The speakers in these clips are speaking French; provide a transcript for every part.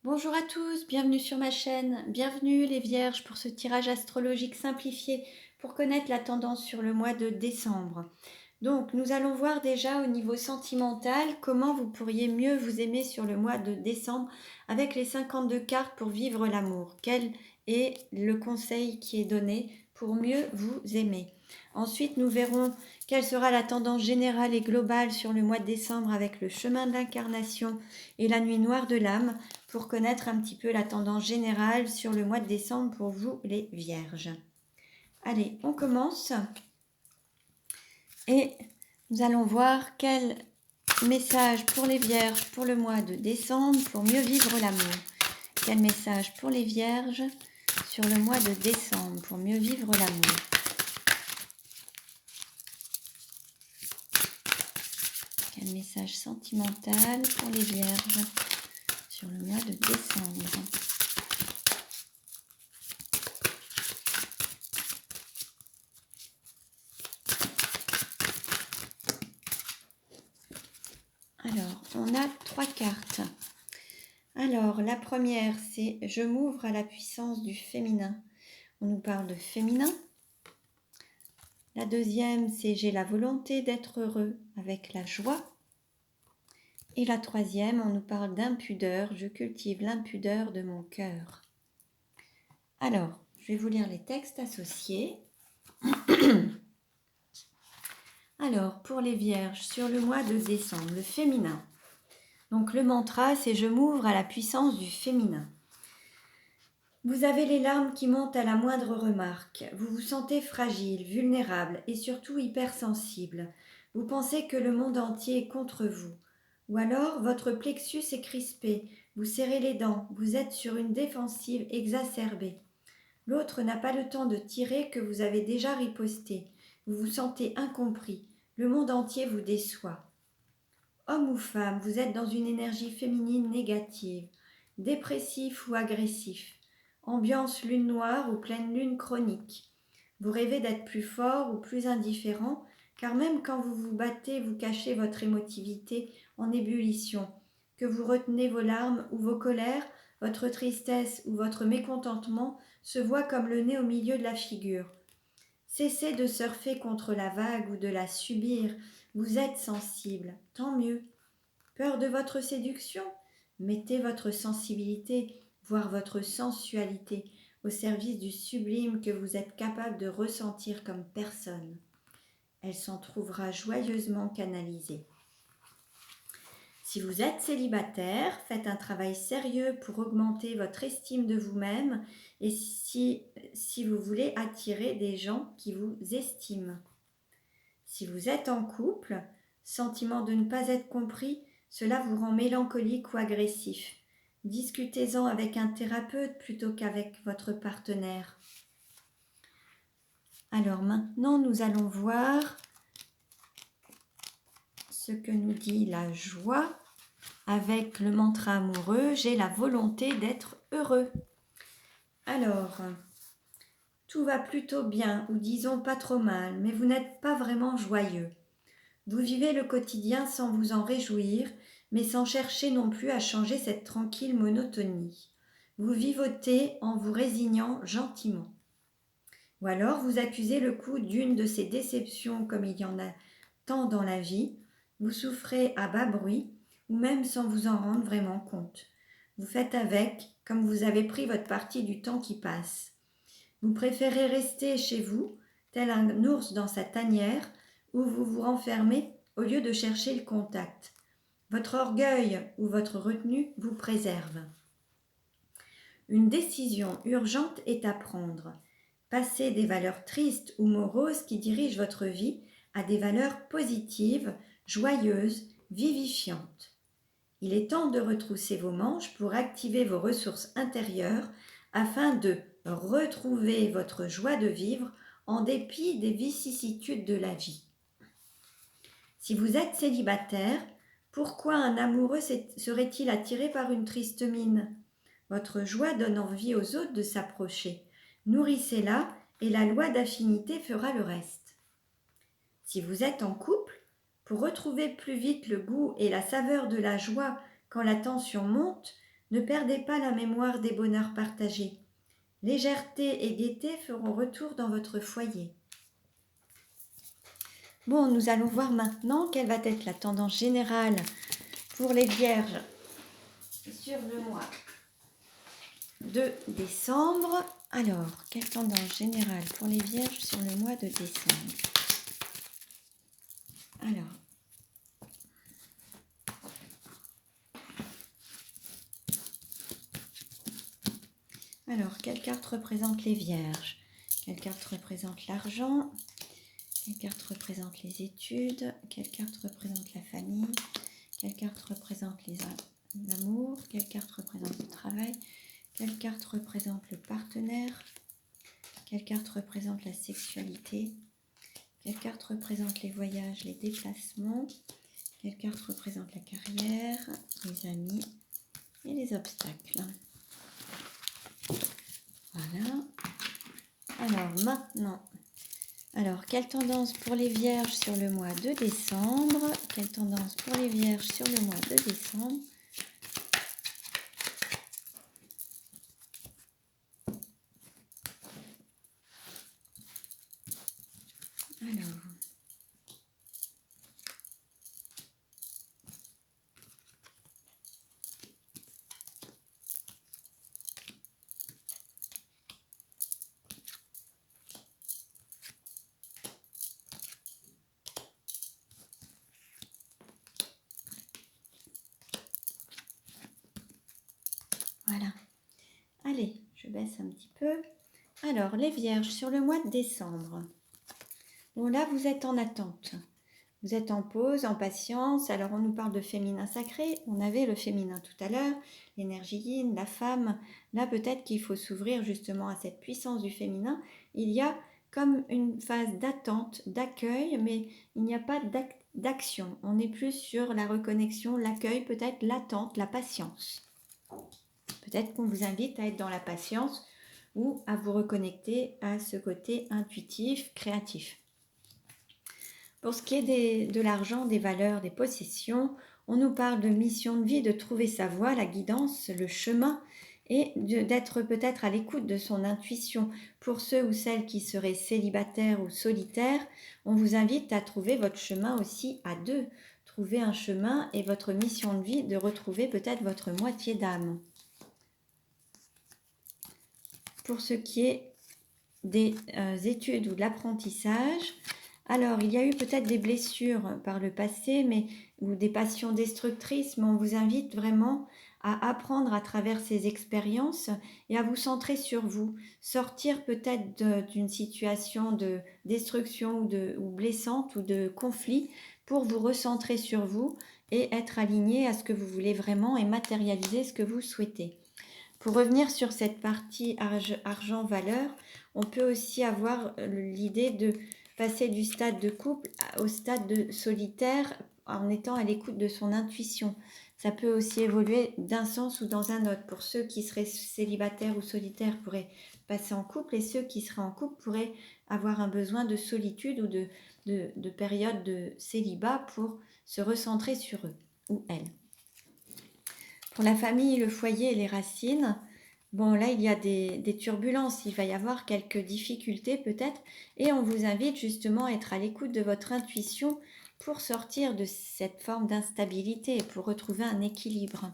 Bonjour à tous, bienvenue sur ma chaîne, bienvenue les vierges pour ce tirage astrologique simplifié pour connaître la tendance sur le mois de décembre. Donc nous allons voir déjà au niveau sentimental comment vous pourriez mieux vous aimer sur le mois de décembre avec les 52 cartes pour vivre l'amour. Quel est le conseil qui est donné pour mieux vous aimer? Ensuite nous verrons quelle sera la tendance générale et globale sur le mois de décembre avec le chemin de l'incarnation et la nuit noire de l'âme pour connaître un petit peu la tendance générale sur le mois de décembre pour vous les vierges. Allez, on commence et nous allons voir quel message pour les vierges pour le mois de décembre pour mieux vivre l'amour. Quel message pour les vierges sur le mois de décembre pour mieux vivre l'amour. Quel message sentimental pour les vierges sur le mois de décembre. Alors, on a 3 cartes. Alors, la première, c'est « Je m'ouvre à la puissance du féminin ». On nous parle de féminin. La deuxième, c'est « J'ai la volonté d'être heureux avec la joie ». Et la troisième, on nous parle d'impudeur. « Je cultive l'impudeur de mon cœur ». Alors, je vais vous lire les textes associés. Alors, pour les vierges, sur le mois de décembre, le féminin. Donc, le mantra, c'est « Je m'ouvre à la puissance du féminin ». Vous avez les larmes qui montent à la moindre remarque. Vous vous sentez fragile, vulnérable et surtout hypersensible. Vous pensez que le monde entier est contre vous. Ou alors, votre plexus est crispé. Vous serrez les dents. Vous êtes sur une défensive exacerbée. L'autre n'a pas le temps de tirer que vous avez déjà riposté. Vous vous sentez incompris. Le monde entier vous déçoit. Homme ou femme, vous êtes dans une énergie féminine négative, dépressif ou agressif. Ambiance lune noire ou pleine lune chronique. Vous rêvez d'être plus fort ou plus indifférent, car même quand vous vous battez, vous cachez votre émotivité en ébullition, que vous retenez vos larmes ou vos colères, votre tristesse ou votre mécontentement se voit comme le nez au milieu de la figure. Cessez de surfer contre la vague ou de la subir, vous êtes sensible, tant mieux. Peur de votre séduction? Mettez votre sensibilité, voire votre sensualité, au service du sublime que vous êtes capable de ressentir comme personne. Elle s'en trouvera joyeusement canalisée. Si vous êtes célibataire, faites un travail sérieux pour augmenter votre estime de vous-même et si vous voulez attirer des gens qui vous estiment. Si vous êtes en couple, sentiment de ne pas être compris, cela vous rend mélancolique ou agressif. Discutez-en avec un thérapeute plutôt qu'avec votre partenaire. Alors maintenant, nous allons voir ce que nous dit la joie avec le mantra amoureux. J'ai la volonté d'être heureux. Alors, tout va plutôt bien, ou disons pas trop mal, mais vous n'êtes pas vraiment joyeux. Vous vivez le quotidien sans vous en réjouir, mais sans chercher non plus à changer cette tranquille monotonie. Vous vivotez en vous résignant gentiment. Ou alors vous accusez le coup d'une de ces déceptions comme il y en a tant dans la vie. Vous souffrez à bas bruit ou même sans vous en rendre vraiment compte. Vous faites avec comme vous avez pris votre partie du temps qui passe. Vous préférez rester chez vous, tel un ours dans sa tanière, où vous vous renfermez au lieu de chercher le contact. Votre orgueil ou votre retenue vous préserve. Une décision urgente est à prendre. Passez des valeurs tristes ou moroses qui dirigent votre vie à des valeurs positives, joyeuses, vivifiantes. Il est temps de retrousser vos manches pour activer vos ressources intérieures afin de retrouver votre joie de vivre en dépit des vicissitudes de la vie. Si vous êtes célibataire, pourquoi un amoureux serait-il attiré par une triste mine? Votre joie donne envie aux autres de s'approcher. Nourrissez-la et la loi d'affinité fera le reste. Si vous êtes en couple, pour retrouver plus vite le goût et la saveur de la joie quand la tension monte, Ne perdez pas la mémoire des bonheurs partagés. Légèreté et gaieté feront retour dans votre foyer. Bon, nous allons voir maintenant quelle va être la tendance générale pour les vierges sur le mois de décembre. Alors, quelle tendance générale pour les vierges sur le mois de décembre? Alors, quelle carte représente les vierges? Quelle carte représente l'argent? Quelle carte représente les études? Quelle carte représente la famille? Quelle carte représente l'amour? Quelle carte représente le travail? Quelle carte représente le partenaire? Quelle carte représente la sexualité? Quelle carte représente les voyages, les déplacements? Quelle carte représente la carrière, les amis et les obstacles? Voilà. Alors maintenant, quelle tendance pour les vierges sur le mois de décembre? Quelle tendance pour les vierges sur le mois de décembre? Voilà. Allez, je baisse un petit peu. Alors, les vierges sur le mois de décembre. Bon, là, vous êtes en attente. Vous êtes en pause, en patience. Alors, on nous parle de féminin sacré. On avait le féminin tout à l'heure, l'énergie yin, la femme. Là, peut-être qu'il faut s'ouvrir justement à cette puissance du féminin. Il y a comme une phase d'attente, d'accueil, mais il n'y a pas d'action. On est plus sur la reconnexion, l'accueil, peut-être l'attente, la patience. Peut-être qu'on vous invite à être dans la patience ou à vous reconnecter à ce côté intuitif, créatif. Pour ce qui est de l'argent, des valeurs, des possessions, on nous parle de mission de vie, de trouver sa voie, la guidance, le chemin et d'être peut-être à l'écoute de son intuition. Pour ceux ou celles qui seraient célibataires ou solitaires, on vous invite à trouver votre chemin aussi à deux. Trouver un chemin et votre mission de vie de retrouver peut-être votre moitié d'âme. Pour ce qui est des études ou de l'apprentissage, alors il y a eu peut-être des blessures par le passé ou des passions destructrices, mais on vous invite vraiment à apprendre à travers ces expériences et à vous centrer sur vous, sortir peut-être d'une situation de destruction ou blessante ou de conflit pour vous recentrer sur vous et être aligné à ce que vous voulez vraiment et matérialiser ce que vous souhaitez. Pour revenir sur cette partie argent-valeur, on peut aussi avoir l'idée de passer du stade de couple au stade de solitaire en étant à l'écoute de son intuition. Ça peut aussi évoluer d'un sens ou dans un autre. Pour ceux qui seraient célibataires ou solitaires pourraient passer en couple et ceux qui seraient en couple pourraient avoir un besoin de solitude ou de période de célibat pour se recentrer sur eux ou elles. Pour la famille, le foyer et les racines, bon là il y a des turbulences, il va y avoir quelques difficultés peut-être et on vous invite justement à être à l'écoute de votre intuition pour sortir de cette forme d'instabilité et pour retrouver un équilibre.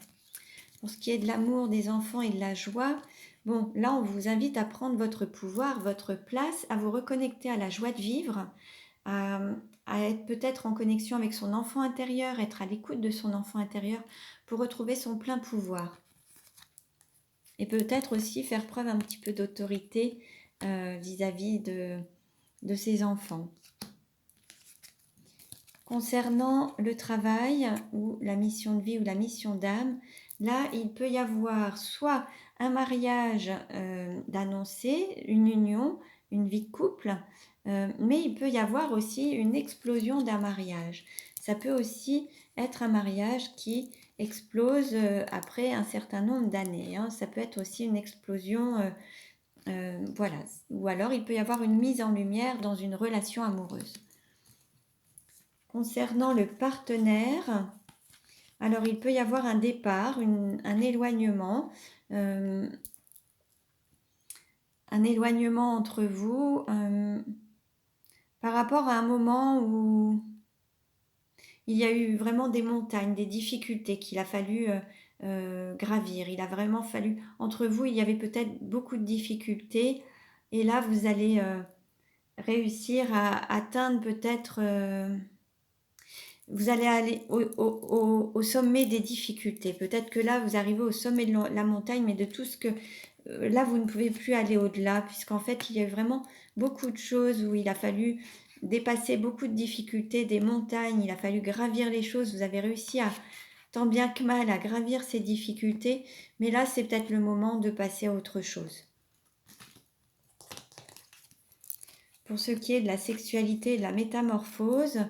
Pour ce qui est de l'amour des enfants et de la joie, bon là on vous invite à prendre votre pouvoir, votre place, à vous reconnecter à la joie de vivre, à être peut-être en connexion avec son enfant intérieur, être à l'écoute de son enfant intérieur pour retrouver son plein pouvoir. Et peut-être aussi faire preuve un petit peu d'autorité vis-à-vis de ses enfants. Concernant le travail ou la mission de vie ou la mission d'âme, là il peut y avoir soit un mariage d'annoncer, une union, une vie de couple, mais il peut y avoir aussi une explosion d'un mariage. Ça peut aussi être un mariage qui explose après un certain nombre d'années. Hein. Ça peut être aussi une explosion, voilà. Ou alors il peut y avoir une mise en lumière dans une relation amoureuse. Concernant le partenaire, Alors, il peut y avoir un départ, un éloignement, entre vous par rapport à un moment où il y a eu vraiment des montagnes, des difficultés qu'il a fallu gravir. Il a vraiment fallu, entre vous, il y avait peut-être beaucoup de difficultés et là, vous allez réussir à atteindre peut-être... vous allez aller au sommet des difficultés. Peut-être que là, vous arrivez au sommet de la montagne, mais de tout ce que... là, vous ne pouvez plus aller au-delà, puisqu'en fait, il y a eu vraiment beaucoup de choses où il a fallu dépasser beaucoup de difficultés, des montagnes, il a fallu gravir les choses. Vous avez réussi à, tant bien que mal, à gravir ces difficultés, mais là, c'est peut-être le moment de passer à autre chose. Pour ce qui est de la sexualité et de la métamorphose,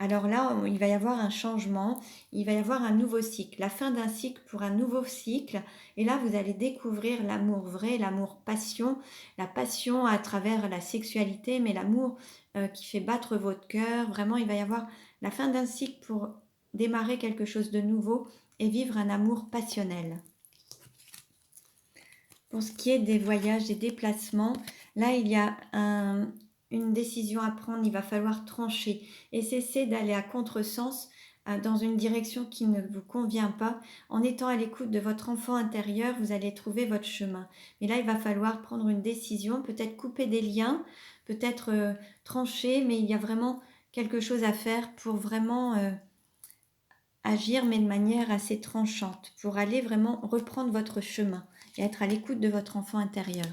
alors là, il va y avoir un changement, il va y avoir un nouveau cycle, la fin d'un cycle pour un nouveau cycle. Et là, vous allez découvrir l'amour vrai, l'amour passion, la passion à travers la sexualité, mais l'amour qui fait battre votre cœur. Vraiment, il va y avoir la fin d'un cycle pour démarrer quelque chose de nouveau et vivre un amour passionnel. Pour ce qui est des voyages, des déplacements, là, il y a une décision à prendre, il va falloir trancher et cesser d'aller à contresens dans une direction qui ne vous convient pas. En étant à l'écoute de votre enfant intérieur, vous allez trouver votre chemin. Mais là, il va falloir prendre une décision, peut-être couper des liens, peut-être trancher, mais il y a vraiment quelque chose à faire pour vraiment agir, mais de manière assez tranchante, pour aller vraiment reprendre votre chemin et être à l'écoute de votre enfant intérieur.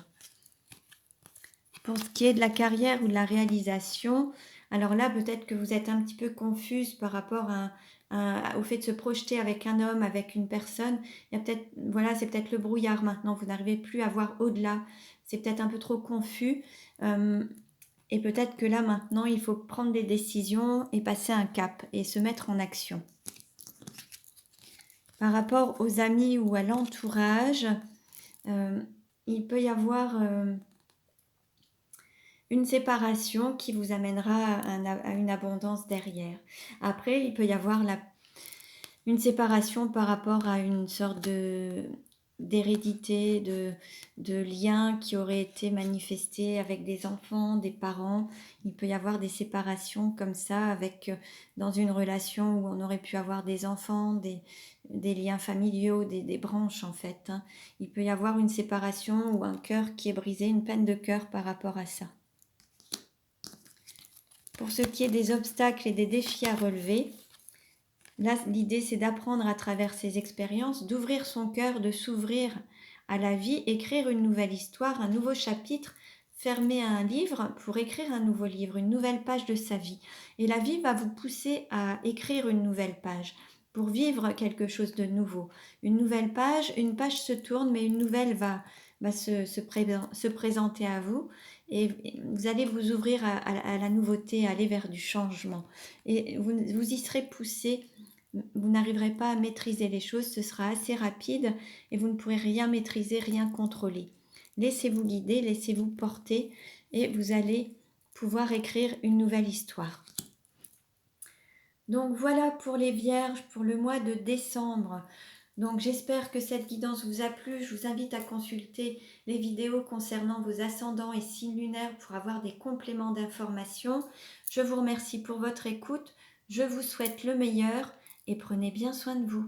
Pour ce qui est de la carrière ou de la réalisation, alors là, peut-être que vous êtes un petit peu confuse par rapport au fait de se projeter avec un homme, avec une personne. Il y a peut-être, voilà, c'est peut-être le brouillard maintenant. Vous n'arrivez plus à voir au-delà. C'est peut-être un peu trop confus. Et peut-être que là, maintenant, il faut prendre des décisions et passer un cap et se mettre en action. Par rapport aux amis ou à l'entourage, il peut y avoir... une séparation qui vous amènera à une abondance derrière. Après, il peut y avoir une séparation par rapport à une sorte d'hérédité, de lien qui aurait été manifesté avec des enfants, des parents. Il peut y avoir des séparations comme ça avec dans une relation où on aurait pu avoir des enfants, des liens familiaux, des branches en fait. Hein. Il peut y avoir une séparation ou un cœur qui est brisé, une peine de cœur par rapport à ça. Pour ce qui est des obstacles et des défis à relever, là, l'idée, c'est d'apprendre à travers ces expériences, d'ouvrir son cœur, de s'ouvrir à la vie, écrire une nouvelle histoire, un nouveau chapitre, fermer un livre pour écrire un nouveau livre, une nouvelle page de sa vie. Et la vie va vous pousser à écrire une nouvelle page pour vivre quelque chose de nouveau. Une nouvelle page, une page se tourne, mais une nouvelle va se présenter à vous. Et vous allez vous ouvrir à la nouveauté, à aller vers du changement. Et vous y serez poussé, vous n'arriverez pas à maîtriser les choses, ce sera assez rapide et vous ne pourrez rien maîtriser, rien contrôler. Laissez-vous guider, laissez-vous porter et vous allez pouvoir écrire une nouvelle histoire. Donc voilà pour les vierges, pour le mois de décembre. Donc j'espère que cette guidance vous a plu. Je vous invite à consulter les vidéos concernant vos ascendants et signes lunaires pour avoir des compléments d'informations. Je vous remercie pour votre écoute. Je vous souhaite le meilleur et prenez bien soin de vous.